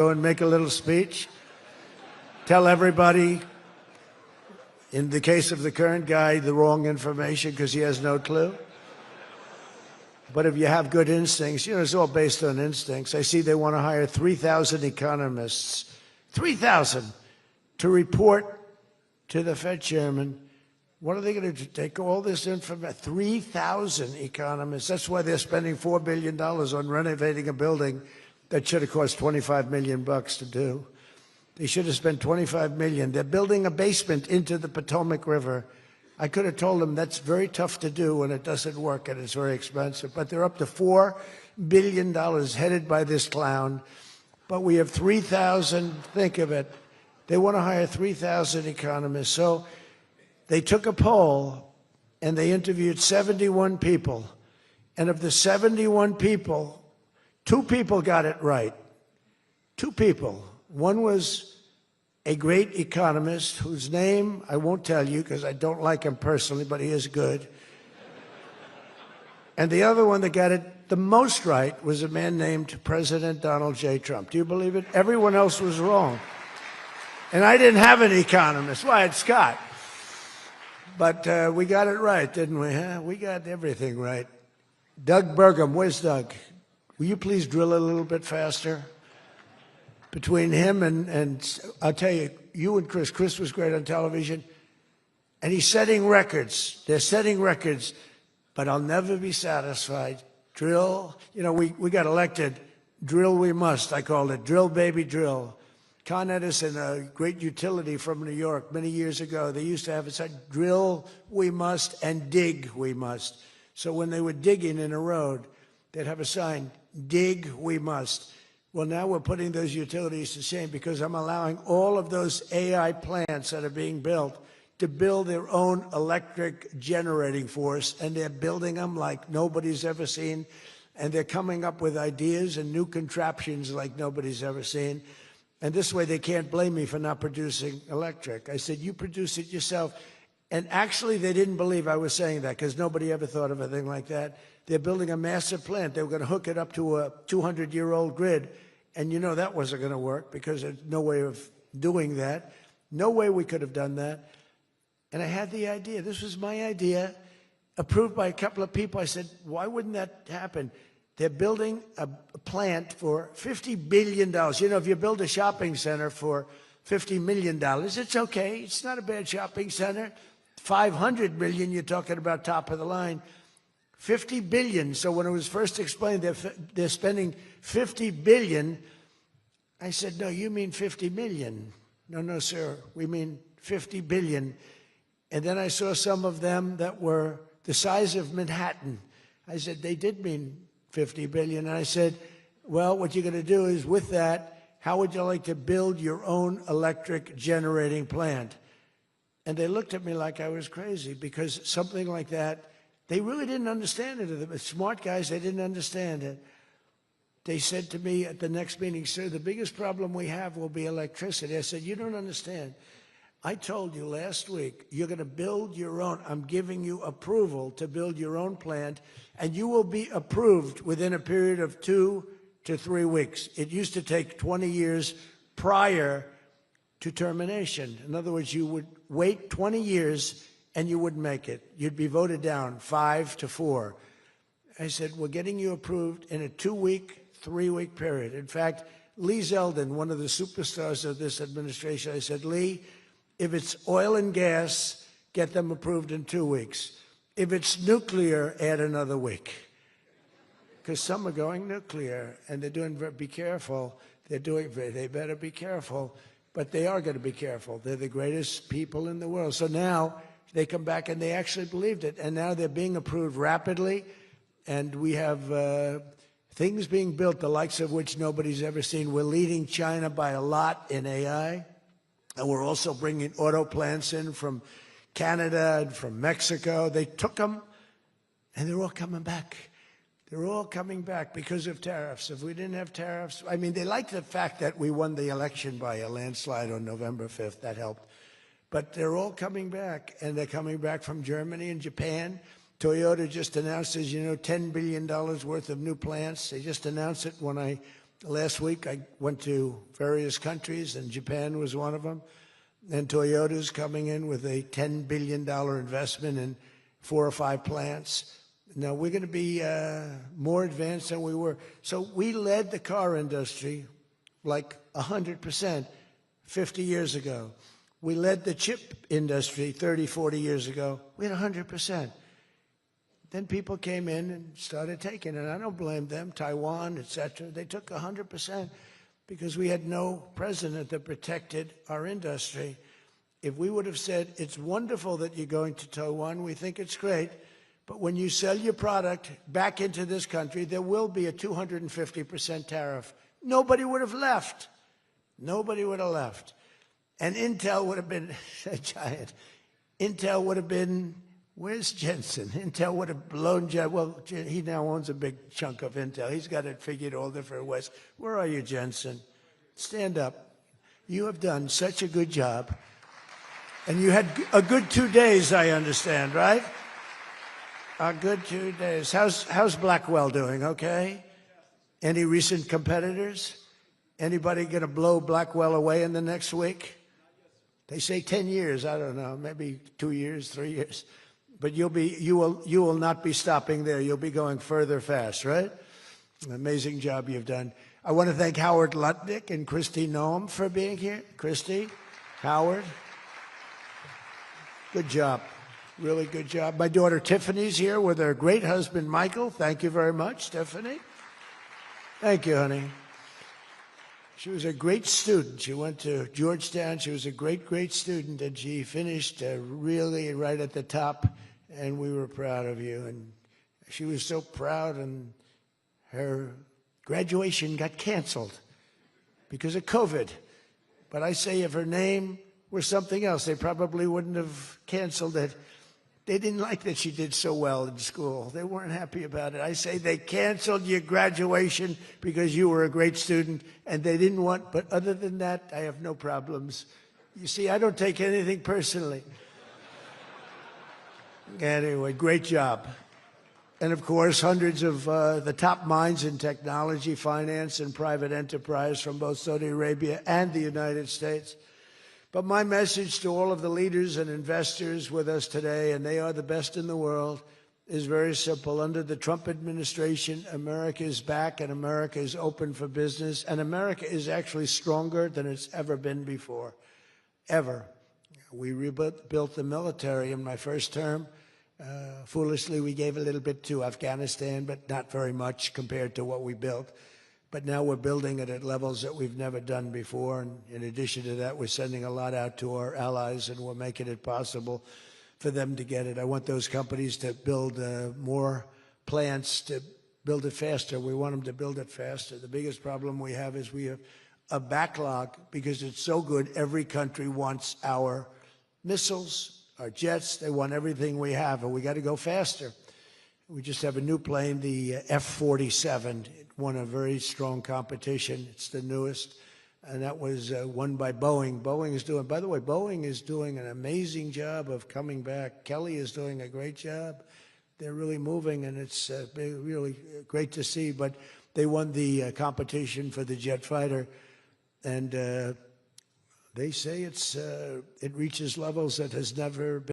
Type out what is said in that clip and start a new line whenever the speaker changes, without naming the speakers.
Go and make a little speech. Tell everybody, in the case of the current guy, the wrong information because he has no clue. But if you have good instincts, you know, it's all based on instincts. I see they want to hire 3,000 economists, 3,000, to report to the Fed chairman. What are they going to do? Take all this information? 3,000 economists. That's why they're spending $4 billion on renovating a building that should have cost $25 million to do. They should have spent $25 million. They're building a basement into the Potomac River. I could have told them that's very tough to do when it doesn't work and it's very expensive. But they're up to $4 billion headed by this clown. But we have 3,000, think of it. They want to hire 3,000 economists. So they took a poll and they interviewed 71 people. And of the 71 people, 2 people got it right. 2 people. One was a great economist whose name I won't tell you because I don't like him personally, but he is good. And the other one that got it the most right was a man named President Donald J. Trump. Do you believe it? Everyone else was wrong. And I didn't have an economist. Well, I had Scott. But we got it right, didn't we? Huh? We got everything right. Doug Burgum, where's Doug? Will you please drill a little bit faster? Between him and I'll tell you, you and Chris was great on television, and he's setting records. They're setting records, but I'll never be satisfied. Drill, you know, we got elected. Drill we must, I called it. Drill, baby, drill. Con Edison, a great utility from New York many years ago, they used to have it said, drill we must and dig we must. So when they were digging in a road, they'd have a sign, dig we must. Well, now we're putting those utilities to shame because I'm allowing all of those AI plants that are being built to build their own electric generating force, and they're building them like nobody's ever seen, and they're coming up with ideas and new contraptions like nobody's ever seen. And this way they can't blame me for not producing electric. I said, you produce it yourself. And actually they didn't believe I was saying that because nobody ever thought of a thing like that. They're building a massive plant. They were going to hook it up to a 200-year-old grid. And you know that wasn't going to work because there's no way of doing that. No way we could have done that. And I had the idea. This was my idea, approved by a couple of people. I said, why wouldn't that happen? They're building a plant for $50 billion. You know, if you build a shopping center for $50 million, it's okay. It's not a bad shopping center. $500 million, you're talking about top of the line. $50 billion. So when it was first explained they're spending $50 billion, I said, no, you mean 50 million. No, sir, we mean 50 billion. And then I saw some of them that were the size of Manhattan. I said, they did mean 50 billion. And I said, well, what you're going to do is with that, how would you like to build your own electric generating plant? And they looked at me like I was crazy because something like that, they really didn't understand it. The smart guys, they didn't understand it. They said to me at the next meeting, sir, the biggest problem we have will be electricity. I said, you don't understand. I told you last week, you're going to build your own. I'm giving you approval to build your own plant, and you will be approved within a period of 2 to 3 weeks. It used to take 20 years prior to termination. In other words, you would wait 20 years and you wouldn't make it. You'd be voted down 5 to 4. I said, we're getting you approved in a 2-week, 3-week period. In fact, Lee Zeldin, one of the superstars of this administration, I said, Lee, if it's oil and gas, get them approved in 2 weeks. If it's nuclear, add another week. Because some are going nuclear, and they're doing, be careful. They better be careful, but they are going to be careful. They're the greatest people in the world. So now they come back and they actually believed it, and now they're being approved rapidly, and we have things being built, the likes of which nobody's ever seen. We're leading China by a lot in AI. And we're also bringing auto plants in from Canada and from Mexico. They took them, and they're all coming back. They're all coming back because of tariffs. If we didn't have tariffs, I mean, they like the fact that we won the election by a landslide on November 5th. That helped. But they're all coming back, and they're coming back from Germany and Japan. Toyota just announced, as you know, $10 billion worth of new plants. They just announced it when I Last week, I went to various countries, and Japan was one of them. And Toyota's coming in with a $10 billion investment in 4 or 5 plants. Now, we're going to be more advanced than we were. So we led the car industry like 100% 50 years ago. We led the chip industry 30, 40 years ago. We had 100%. Then people came in and started taking it. I don't blame them, Taiwan, et cetera. They took 100% because we had no president that protected our industry. If we would have said, it's wonderful that you're going to Taiwan, we think it's great, but when you sell your product back into this country, there will be a 250% tariff. Nobody would have left. Nobody would have left. And Intel would have been a giant. Intel would have been, where's Jensen? Intel would have blown, well, he now owns a big chunk of Intel. He's got it figured all different ways. Where are you, Jensen? Stand up. You have done such a good job. And you had a good 2 days, I understand, right? A good 2 days. How's Blackwell doing, okay? Any recent competitors? Anybody going to blow Blackwell away in the next week? They say 10 years. I don't know, maybe 2 years, 3 years. But you will not be stopping there. You'll be going further fast, right? An amazing job you've done. I want to thank Howard Lutnick and Christy Noem for being here. Christy, Howard, good job. Really good job. My daughter Tiffany's here with her great husband, Michael. Thank you very much, Tiffany. Thank you, honey. She was a great student. She went to Georgetown. She was a great, great student, and she finished really right at the top, and we were proud of you. And she was so proud, and her graduation got canceled because of COVID. But I say if her name were something else, they probably wouldn't have canceled it. They didn't like that she did so well in school. They weren't happy about it. I say they canceled your graduation because you were a great student, and they didn't want, but other than that, I have no problems. You see, I don't take anything personally. Anyway, great job. And of course, hundreds of the top minds in technology, finance, and private enterprise from both Saudi Arabia and the United States. But my message to all of the leaders and investors with us today, and they are the best in the world, is very simple. Under the Trump administration, America is back and America is open for business. And America is actually stronger than it's ever been before, ever. We rebuilt the military in my first term. Foolishly, we gave a little bit to Afghanistan, but not very much compared to what we built. But now we're building it at levels that we've never done before. And in addition to that, we're sending a lot out to our allies, and we're making it possible for them to get it. I want those companies to build more plants, to build it faster. We want them to build it faster. The biggest problem we have is we have a backlog because it's so good. Every country wants our missiles, our jets. They want everything we have, and we got to go faster. We just have a new plane, the F-47. It won a very strong competition. It's the newest, and that was won by Boeing. Boeing is doing, by the way, Boeing is doing an amazing job of coming back. Kelly is doing a great job. They're really moving, and it's really great to see. But they won the competition for the jet fighter, and they say it reaches levels that has never been.